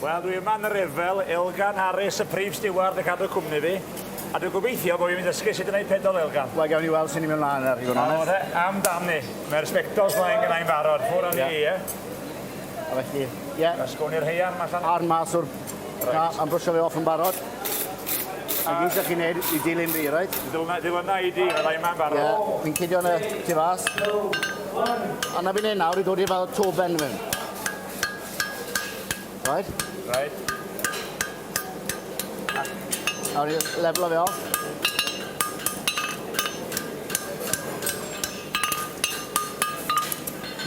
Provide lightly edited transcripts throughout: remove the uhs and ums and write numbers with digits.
Wel, dwi'n man ryfel, Elgan Harris, y prif stiward y cadw cwmni fi. A dwi'n gobeithio bod fi'n mynd dysgu sut yn ei pedal Elgan. Wel, gawn ni weld sy'n ni'n mynd mlaen ar hyn o'n amdani. Mae'r spectols flaen gyda'n barod. Ffwr o'n i, ie. A felly, ie. Ysgwni'r heian, allan. Ar mas o'r... Am brwsio fe off yn barod. A gyd ydych chi'n neud i dilyn fi, rhaid? Dilynna i di, fyddai'n ma'n barod. Ie, fi'n cydio yna tu fas. A na fi'n neud nawr i ddod i fel toben mewn. Right? Right. Nawr i leflo fe off.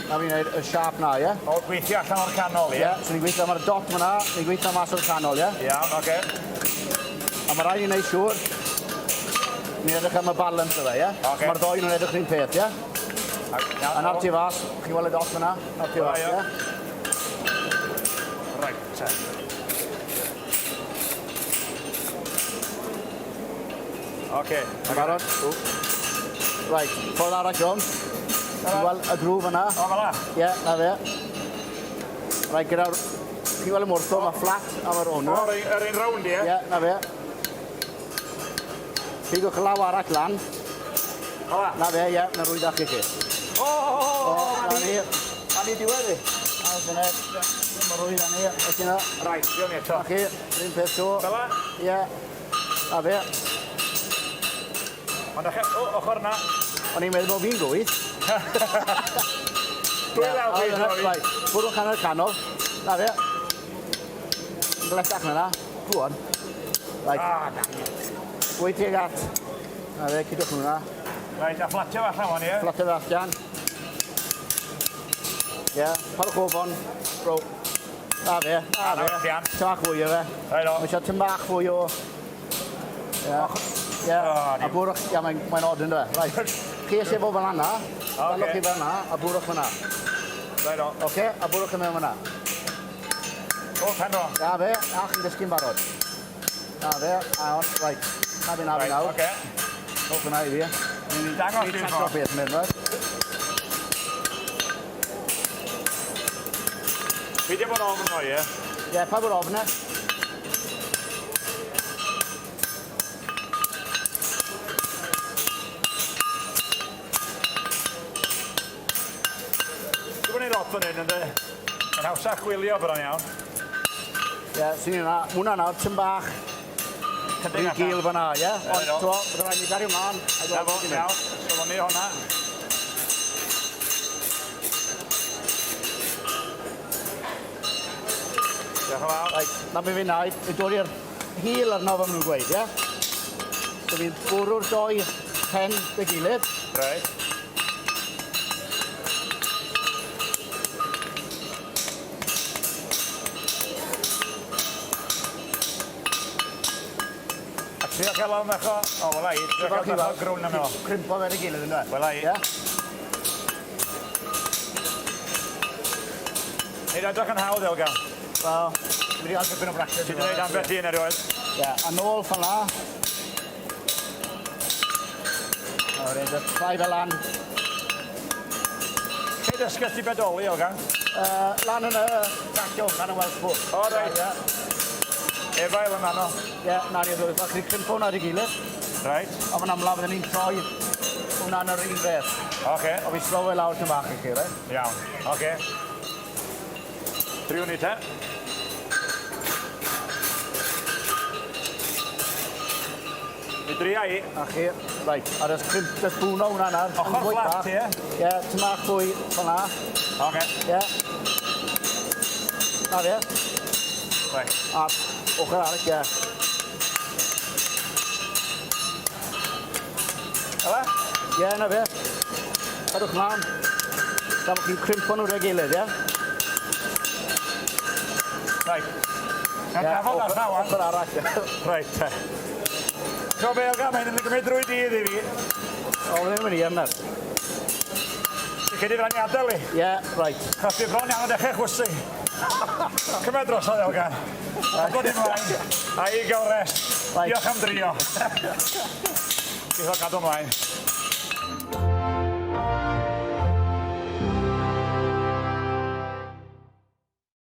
Na fi'n neud y siarp na, ie? O, gweithio allan o'r canol, ie? Ie, so ni'n gweithio, mae'r dot fyna, ni'n gweithio mas o'r canol, ie? Iawn, oce. A mae rhaid i'n neud siŵr, ni'n edrych am y balance o fe, ie? Oce. Mae'r ddoi nhw'n edrych rhywun peth, ie? A nawr ti fas, chi'n gweld y dot fyna, nawr ti fas, ie? Right, te. Oce. Barod? Right, ffordd arall rhwng. Chi'n gweld y grŵf yna? O, fel la? Ie, na fe. Right, gyda'r... Chi'n gweld y mwrthol, mae flat am yr hwnnw. O, yr un rownd, ie? Ie, na fe. Pigwch y law arall lan. O, la? Na fe, ie, na rwydach i chi. O, na ni. Na ni diwedd i. A dyna, mae rwyd na ni. Ych yna. Right, diolch ni eto. A chi, rhywun peth to. Fel la? Ie, na fe. Ond ochr na. O'n i'n meddwl bod fi'n gwyth. Dwi'n lawr gwyth o fi. Bwrwch hanner canol. Na fe. Yn gletach na na. Gwan. Ah, na. Gwyth tuag at. Na fe, cydwch nhw na. Right, a fflatio allan hwn, ie? Fflatio fe allan. Ie, parwch ofon. Bro. Na fe. Na fe. Tymach fwy o fe. Right o. Mae eisiau tymach fwy o... Ie. Ie. A bwrwch... Ie, mae'n od yn dweud. Right. Chi eisiau bod fel yna. Dalwch chi fel yna. A bwrwch fyna. Right o. Oce, a bwrwch chi mewn fyna. O, pen o. Na fe, a chi'n dysgu'n barod. Na fe, a on, right. Na fi na fi nawr. Oce. Rwch fyna i fi. Ni'n dangos i'n ffordd. Beth mynd, right? Fi di bod ofn o, ie? Ie, pa bod ofn e? Dwi'n mynd i lot fan hyn, ynddo? Yn hawsach gwylio bod o'n iawn. Ie, sy'n yna. Hwna nawr, tyn bach. Rhy gil fyna, ie? Ond, to, bydd rhaid ni gario mlaen. Na fo, iawn. So ni hwnna. Diolch yn fawr. Right, na be fi'n naid, fi'n dod i'r hil arno fe nhw'n gweud, ie? So fi'n bwrw'r doi pen dy gilydd. Reit. A trio cael o'n echo. O, fel i. Trio cael o'n echo grwn am o. Crimpo fe dy gilydd, ynddo? Wel i. Ie? Nid edrych yn hawdd, Elgan. Wel, fi wedi gael dipyn o bractis. Ti wedi gwneud ambell un erioed. Ie, a nôl fan la. A wedyn, ffai fel lan. Lle dysgys ti bedoli, Elgan? Lan yn y tracio, lan yn Welsh Book. O, reit. Efail yn mano. Ie, na ni ddweud. Fel chi crimpo hwnna dy gilydd. Reit. A fan amla fydden ni'n troi hwnna'n yr un beth. Oce. O fi slow e lawr tyn bach i chi, reit? Iawn. Oce. Triwn ni te. Mi dria i. A chi, reit, a dys bwno hwnna nawr. Ochr fflat, ie? Ie, tyn bach fwy fan la. Oce. Ie. Na fe. Reit. A ochr arall, ie. Ela? Ie, na fe. Cadwch mlaen. Gafwch chi'n crimpo nhw rhaid gilydd, ie? Reit. Gan gafod ar llawan. Ochr arall, ie. Reit te. Co be, Elgan, mae'n mynd i gymryd drwy dydd i fi. O, ddim yn i ymwneud. Ti cedi fran i adael i. Ie, reit. Chos fi bron iawn o dechrau chwysu. Cymed dros o, Elgan. A bod i mlaen. A i gael rest. Diolch am drio. Diolch am gadw mlaen.